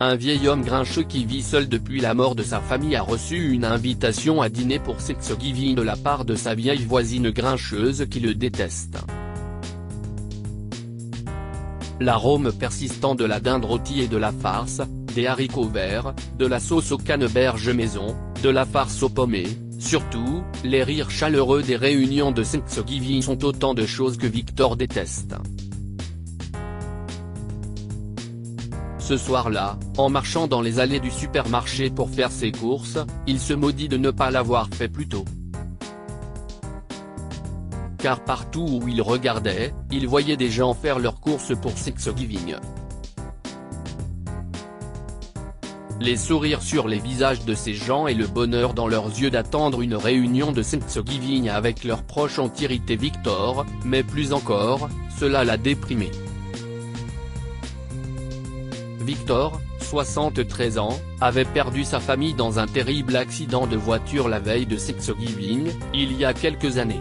un vieil homme grincheux qui vit seul depuis la mort de sa famille a reçu une invitation à dîner pour Thanksgiving de la part de sa vieille voisine grincheuse qui le déteste. L'arôme persistant de la dinde rôtie et de la farce, des haricots verts, de la sauce aux canneberges maison, de la farce aux pommées, surtout, les rires chaleureux des réunions de Thanksgiving sont autant de choses que Victor déteste. Ce soir-là, en marchant dans les allées du supermarché pour faire ses courses, il se maudit de ne pas l'avoir fait plus tôt. Car partout où il regardait, il voyait des gens faire leurs courses pour Thanksgiving. Les sourires sur les visages de ces gens et le bonheur dans leurs yeux d'attendre une réunion de Thanksgiving avec leurs proches ont irrité Victor, mais plus encore, cela l'a déprimé. Victor, 73 ans, avait perdu sa famille dans un terrible accident de voiture la veille de Thanksgiving, il y a quelques années.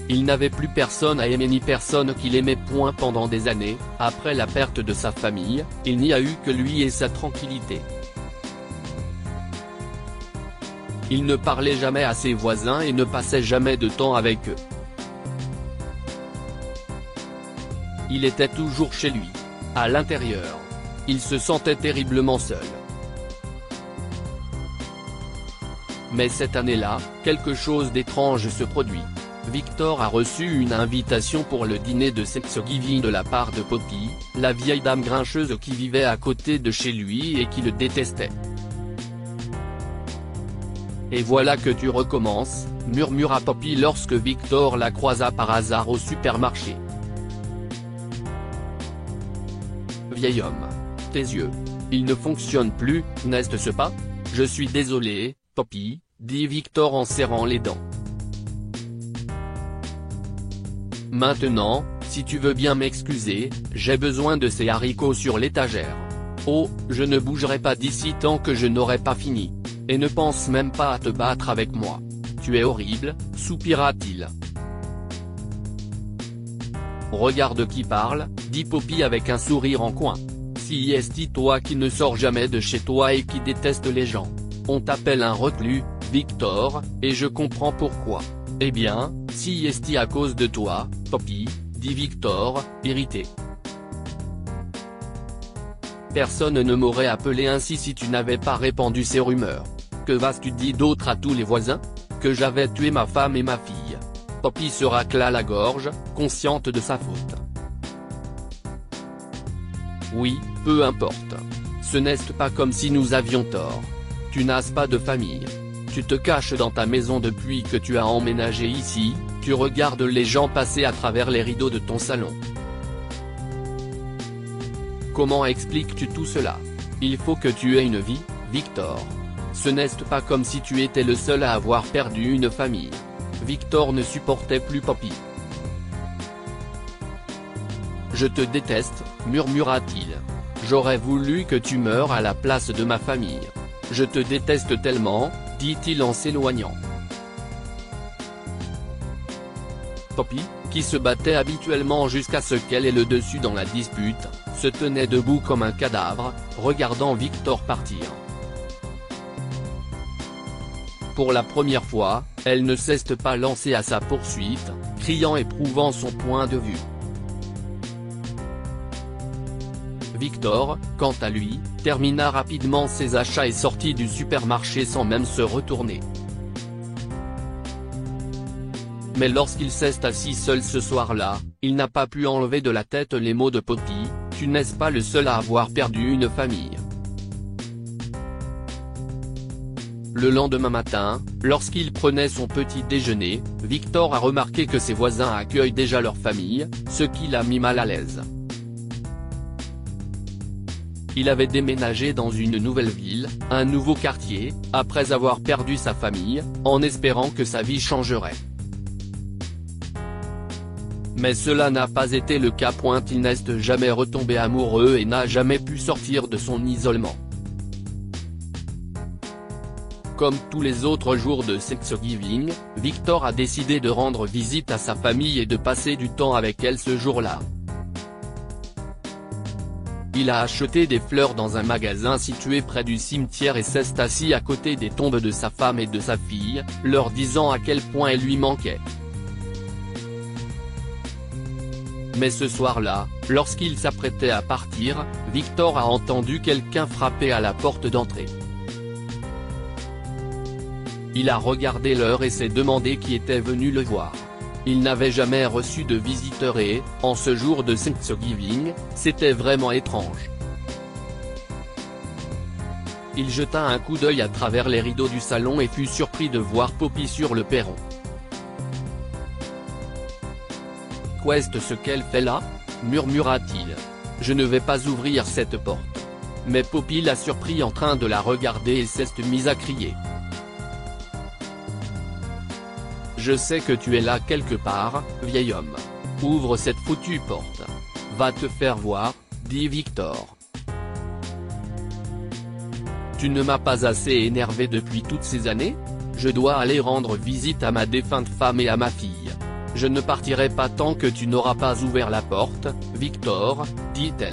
Il n'avait plus personne à aimer ni personne qu'il aimait point pendant des années. Après la perte de sa famille, il n'y a eu que lui et sa tranquillité. Il ne parlait jamais à ses voisins et ne passait jamais de temps avec eux. Il était toujours chez lui. À l'intérieur. Il se sentait terriblement seul. Mais cette année-là, quelque chose d'étrange se produit. Victor a reçu une invitation pour le dîner de Thanksgiving de la part de Poppy, la vieille dame grincheuse qui vivait à côté de chez lui et qui le détestait. « Et voilà que tu recommences », murmura Poppy lorsque Victor la croisa par hasard au supermarché. « Vieil homme. Tes yeux. Ils ne fonctionnent plus, n'est-ce pas ? Je suis désolé, Poppy, dit Victor en serrant les dents. Maintenant, si tu veux bien m'excuser, j'ai besoin de ces haricots sur l'étagère. Oh, je ne bougerai pas d'ici tant que je n'aurai pas fini. Et ne pense même pas à te battre avec moi. Tu es horrible, soupira-t-il. Regarde qui parle, dit Poppy avec un sourire en coin. Si est toi qui ne sors jamais de chez toi et qui déteste les gens. On t'appelle un reclus, Victor, et je comprends pourquoi. Eh bien, si est à cause de toi, Poppy, dit Victor, irrité. Personne ne m'aurait appelé ainsi si tu n'avais pas répandu ces rumeurs. Que vas-tu dire d'autre à tous les voisins? Que j'avais tué ma femme et ma fille. Poppy se racla la gorge, consciente de sa faute. Oui, peu importe. Ce n'est pas comme si nous avions tort. Tu n'as pas de famille. Tu te caches dans ta maison depuis que tu as emménagé ici, tu regardes les gens passer à travers les rideaux de ton salon. Comment expliques-tu tout cela? Il faut que tu aies une vie, Victor. Ce n'est pas comme si tu étais le seul à avoir perdu une famille. Victor ne supportait plus Poppy. Je te déteste, murmura-t-il. J'aurais voulu que tu meures à la place de ma famille. Je te déteste tellement, dit-il en s'éloignant. Poppy, qui se battait habituellement jusqu'à ce qu'elle ait le dessus dans la dispute, se tenait debout comme un cadavre, regardant Victor partir. Pour la première fois, elle ne s'est pas lancée à sa poursuite, criant et prouvant son point de vue. Victor, quant à lui, termina rapidement ses achats et sortit du supermarché sans même se retourner. Mais lorsqu'il s'est assis seul ce soir-là, il n'a pas pu enlever de la tête les mots de Poppy, « Tu n'es pas le seul à avoir perdu une famille ». Le lendemain matin, lorsqu'il prenait son petit déjeuner, Victor a remarqué que ses voisins accueillent déjà leur famille, ce qui l'a mis mal à l'aise. Il avait déménagé dans une nouvelle ville, un nouveau quartier, après avoir perdu sa famille, en espérant que sa vie changerait. Mais cela n'a pas été le cas. Il n'est jamais retombé amoureux et n'a jamais pu sortir de son isolement. Comme tous les autres jours de Thanksgiving, Victor a décidé de rendre visite à sa famille et de passer du temps avec elle ce jour-là. Il a acheté des fleurs dans un magasin situé près du cimetière et s'est assis à côté des tombes de sa femme et de sa fille, leur disant à quel point elles lui manquaient. Mais ce soir-là, lorsqu'il s'apprêtait à partir, Victor a entendu quelqu'un frapper à la porte d'entrée. Il a regardé l'heure et s'est demandé qui était venu le voir. Il n'avait jamais reçu de visiteurs et, en ce jour de Thanksgiving, c'était vraiment étrange. Il jeta un coup d'œil à travers les rideaux du salon et fut surpris de voir Poppy sur le perron. « Qu'est-ce ce qu'elle fait là ?» murmura-t-il. « Je ne vais pas ouvrir cette porte. » Mais Poppy l'a surpris en train de la regarder et s'est mise à crier. « Je sais que tu es là quelque part, vieil homme. Ouvre cette foutue porte. Va te faire voir, » dit Victor. « Tu ne m'as pas assez énervé depuis toutes ces années ? Je dois aller rendre visite à ma défunte femme et à ma fille. Je ne partirai pas tant que tu n'auras pas ouvert la porte, Victor, » dit-elle.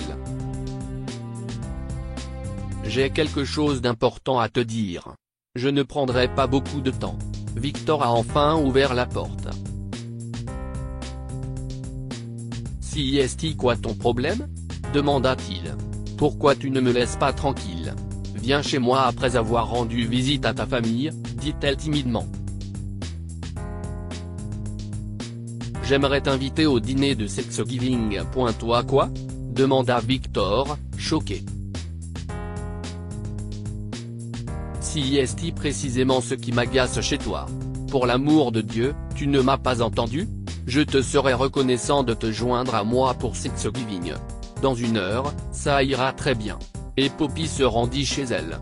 « J'ai quelque chose d'important à te dire. Je ne prendrai pas beaucoup de temps. » Victor a enfin ouvert la porte. « C'est quoi ton problème ? » demanda-t-il. « Pourquoi tu ne me laisses pas tranquille ? Viens chez moi après avoir rendu visite à ta famille, » dit-elle timidement. « J'aimerais t'inviter au dîner de Thanksgiving. Toi quoi ? demanda Victor, choqué. C'est précisément ce qui m'agace chez toi. Pour l'amour de Dieu, tu ne m'as pas entendu ? Je te serais reconnaissant de te joindre à moi pour Thanksgiving. Dans 1 heure, ça ira très bien. » Et Poppy se rendit chez elle.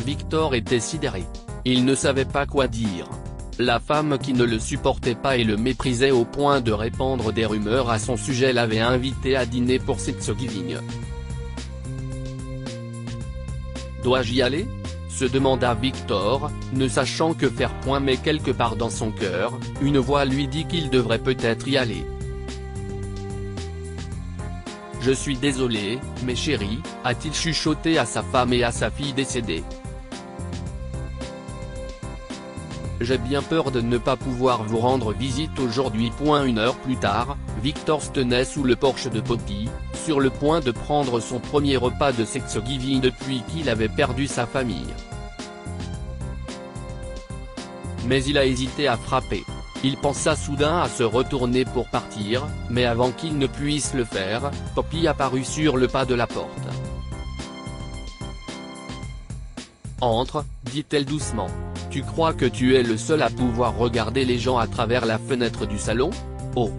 Victor était sidéré. Il ne savait pas quoi dire. La femme qui ne le supportait pas et le méprisait au point de répandre des rumeurs à son sujet l'avait invité à dîner pour Thanksgiving. « Dois-je y aller ? » se demanda Victor, ne sachant que faire point, mais quelque part dans son cœur, une voix lui dit qu'il devrait peut-être y aller. « Je suis désolé, mes chéris, » a-t-il chuchoté à sa femme et à sa fille décédée. « J'ai bien peur de ne pas pouvoir vous rendre visite aujourd'hui. » 1 heure plus tard, Victor se tenait sous le porche de Poppy, sur le point de prendre son premier repas de Thanksgiving depuis qu'il avait perdu sa famille. Mais il a hésité à frapper. Il pensa soudain à se retourner pour partir, mais avant qu'il ne puisse le faire, Poppy apparut sur le pas de la porte. « Entre, » dit-elle doucement. « Tu crois que tu es le seul à pouvoir regarder les gens à travers la fenêtre du salon ? Oh !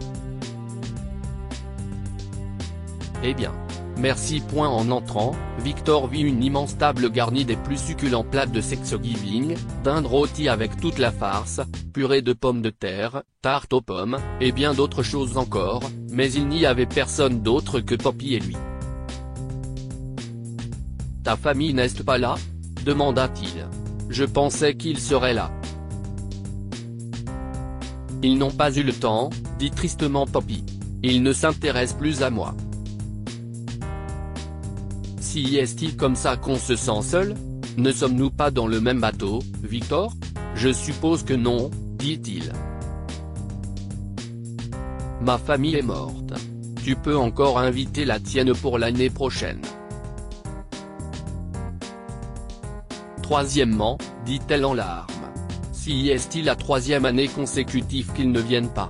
Eh bien, merci. » En entrant, Victor vit une immense table garnie des plus succulents plats de Thanksgiving, dinde rôtie avec toute la farce, purée de pommes de terre, tarte aux pommes, et bien d'autres choses encore, mais il n'y avait personne d'autre que Poppy et lui. « Ta famille n'est pas là ? » demanda-t-il. « Je pensais qu'ils seraient là. » « Ils n'ont pas eu le temps, » dit tristement Poppy. « Ils ne s'intéressent plus à moi. » Si est-il comme ça qu'on se sent seul ? Ne sommes-nous pas dans le même bateau, Victor ? Je suppose que non, dit-il. Ma famille est morte. Tu peux encore inviter la tienne pour l'année prochaine. Troisièmement, dit-elle en larmes. Si est-il la 3e année consécutive qu'ils ne viennent pas.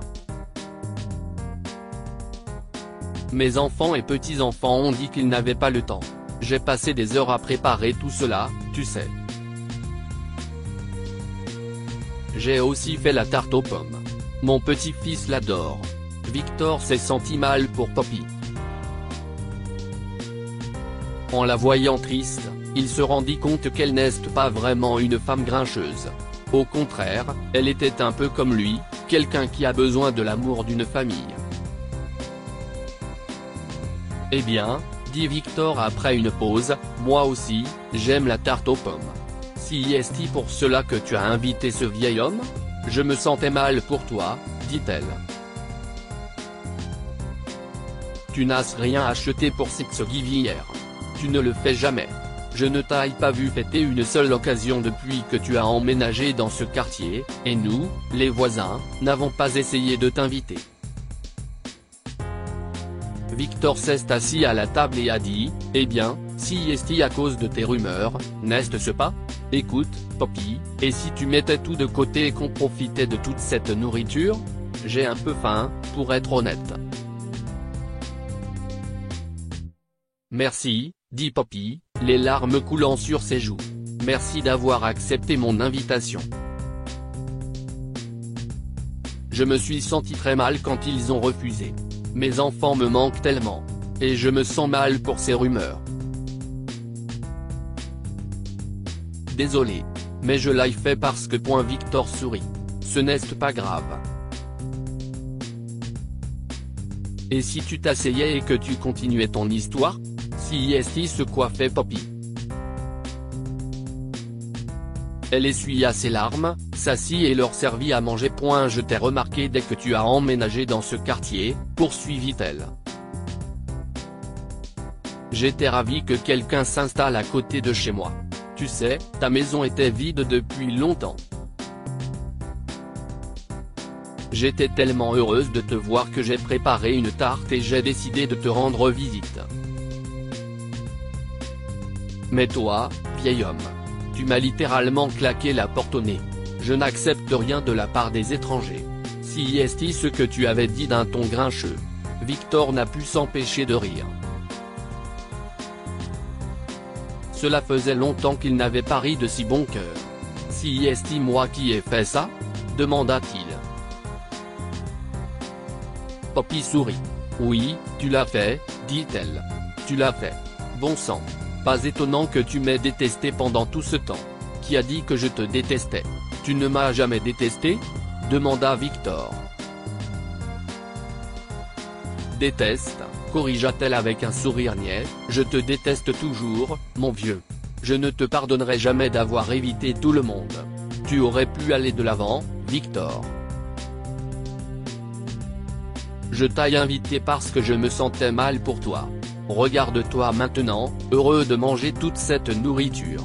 Mes enfants et petits-enfants ont dit qu'ils n'avaient pas le temps. J'ai passé des heures à préparer tout cela, tu sais. J'ai aussi fait la tarte aux pommes. Mon petit-fils l'adore. Victor s'est senti mal pour Poppy. En la voyant triste, il se rendit compte qu'elle n'est pas vraiment une femme grincheuse. Au contraire, elle était un peu comme lui, quelqu'un qui a besoin de l'amour d'une famille. Eh bien, dit Victor après une pause, moi aussi, j'aime la tarte aux pommes. Si est-il pour cela que tu as invité ce vieil homme ? Je me sentais mal pour toi, dit-elle. Tu n'as rien acheté pour cette hier. Tu ne le fais jamais. Je ne t'ai pas vu fêter une seule occasion depuis que tu as emménagé dans ce quartier, et nous, les voisins, n'avons pas essayé de t'inviter. Victor s'est assis à la table et a dit, eh bien, si est à cause de tes rumeurs, n'est-ce pas? Écoute, Poppy, et si tu mettais tout de côté et qu'on profitait de toute cette nourriture? J'ai un peu faim, pour être honnête. Merci, dit Poppy, les larmes coulant sur ses joues. Merci d'avoir accepté mon invitation. Je me suis senti très mal quand ils ont refusé. Mes enfants me manquent tellement. Et je me sens mal pour ces rumeurs. Désolé. Mais je l'ai fait parce que. Victor sourit. Ce n'est pas grave. Et si tu t'asseyais et que tu continuais ton histoire? Si est ce quoi fait Poppy. Elle essuya ses larmes, s'assit et leur servit à manger. Je t'ai remarqué dès que tu as emménagé dans ce quartier, poursuivit-elle. J'étais ravi que quelqu'un s'installe à côté de chez moi. Tu sais, ta maison était vide depuis longtemps. J'étais tellement heureuse de te voir que j'ai préparé une tarte et j'ai décidé de te rendre visite. Mais toi, vieil homme, tu m'as littéralement claqué la porte au nez. Je n'accepte rien de la part des étrangers. Si est ce que tu avais dit d'un ton grincheux. Victor n'a pu s'empêcher de rire. Cela faisait longtemps qu'il n'avait pas ri de si bon cœur. Si est moi qui ai fait ça? Demanda-t-il. Poppy sourit. Oui, tu l'as fait, dit-elle. Tu l'as fait. Bon sang. Pas étonnant que tu m'aies détesté pendant tout ce temps. Qui a dit que je te détestais? Tu ne m'as jamais détesté? Demanda Victor. Déteste, corrigea-t-elle avec un sourire niais, je te déteste toujours, mon vieux. Je ne te pardonnerai jamais d'avoir évité tout le monde. Tu aurais pu aller de l'avant, Victor. Je t'ai invité parce que je me sentais mal pour toi. Regarde-toi maintenant, heureux de manger toute cette nourriture.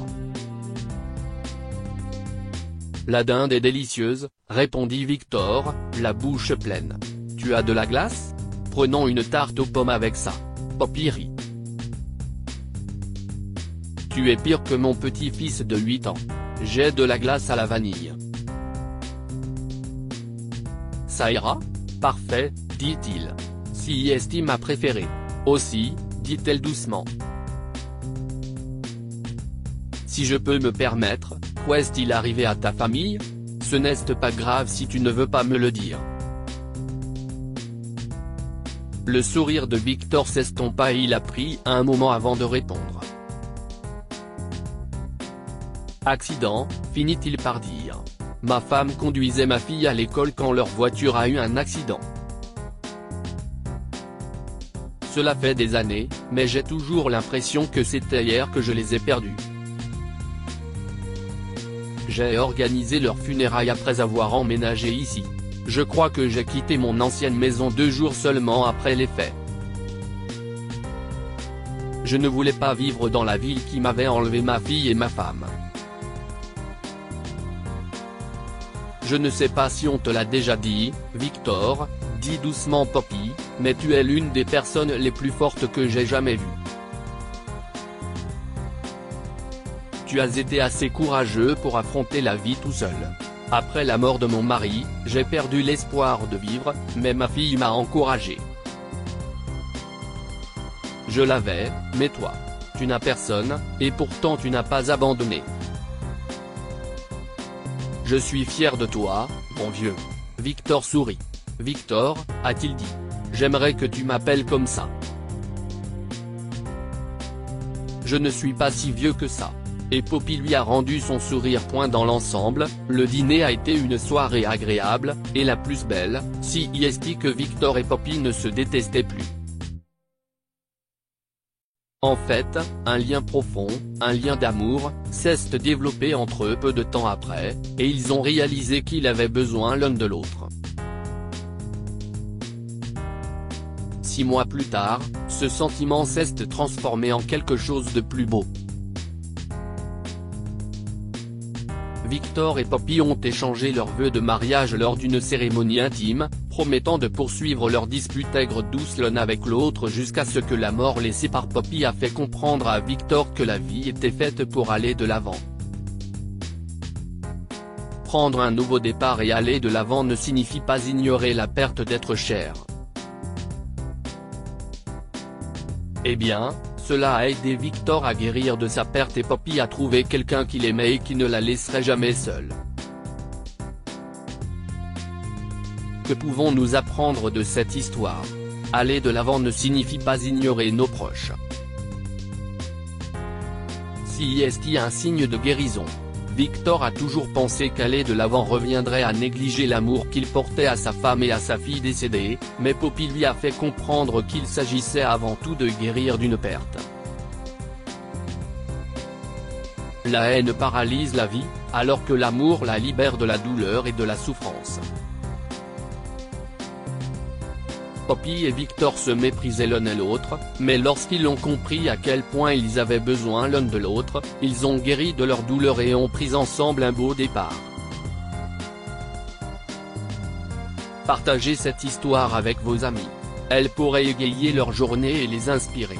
La dinde est délicieuse, répondit Victor, la bouche pleine. Tu as de la glace? Prenons une tarte aux pommes avec ça. Poppy rit. Tu es pire que mon petit-fils de 8 ans. J'ai de la glace à la vanille. Ça ira? Parfait, dit-il. Si est ma préférée. Aussi, dit-elle doucement. Si je peux me permettre, qu'est-il arrivé à ta famille? Ce n'est pas grave si tu ne veux pas me le dire. Le sourire de Victor s'estompa et il a pris un moment avant de répondre. Accident, finit-il par dire. Ma femme conduisait ma fille à l'école quand leur voiture a eu un accident. Cela fait des années, mais j'ai toujours l'impression que c'était hier que je les ai perdus. J'ai organisé leur funérailles après avoir emménagé ici. Je crois que j'ai quitté mon ancienne maison 2 jours seulement après les faits. Je ne voulais pas vivre dans la ville qui m'avait enlevé ma fille et ma femme. Je ne sais pas si on te l'a déjà dit, Victor, dit doucement Poppy, mais tu es l'une des personnes les plus fortes que j'ai jamais vues. Tu as été assez courageux pour affronter la vie tout seul. Après la mort de mon mari, j'ai perdu l'espoir de vivre, mais ma fille m'a encouragé. Je l'avais, mais toi, tu n'as personne, et pourtant tu n'as pas abandonné. Je suis fier de toi, mon vieux. Victor sourit. Victor, a-t-il dit. J'aimerais que tu m'appelles comme ça. Je ne suis pas si vieux que ça. Et Poppy lui a rendu son sourire. Dans l'ensemble, le dîner a été une soirée agréable, et la plus belle, si est que Victor et Poppy ne se détestaient plus. En fait, un lien profond, un lien d'amour, s'est développé entre eux peu de temps après, et ils ont réalisé qu'ils avaient besoin l'un de l'autre. 6 mois plus tard, ce sentiment s'est transformé en quelque chose de plus beau. Victor et Poppy ont échangé leurs vœux de mariage lors d'une cérémonie intime, promettant de poursuivre leur dispute aigre-douce l'un avec l'autre jusqu'à ce que la mort les sépare. Poppy a fait comprendre à Victor que la vie était faite pour aller de l'avant. Prendre un nouveau départ et aller de l'avant ne signifie pas ignorer la perte d'être cher. Eh bien, cela a aidé Victor à guérir de sa perte et Poppy a trouvé quelqu'un qu'il aimait et qui ne la laisserait jamais seule. Que pouvons-nous apprendre de cette histoire? Aller de l'avant ne signifie pas ignorer nos proches. Si est un signe de guérison. Victor a toujours pensé qu'aller de l'avant reviendrait à négliger l'amour qu'il portait à sa femme et à sa fille décédée, mais Poppy lui a fait comprendre qu'il s'agissait avant tout de guérir d'une perte. La haine paralyse la vie, alors que l'amour la libère de la douleur et de la souffrance. Poppy et Victor se méprisaient l'un et l'autre, mais lorsqu'ils ont compris à quel point ils avaient besoin l'un de l'autre, ils ont guéri de leur douleur et ont pris ensemble un beau départ. Partagez cette histoire avec vos amis. Elle pourrait égayer leur journée et les inspirer.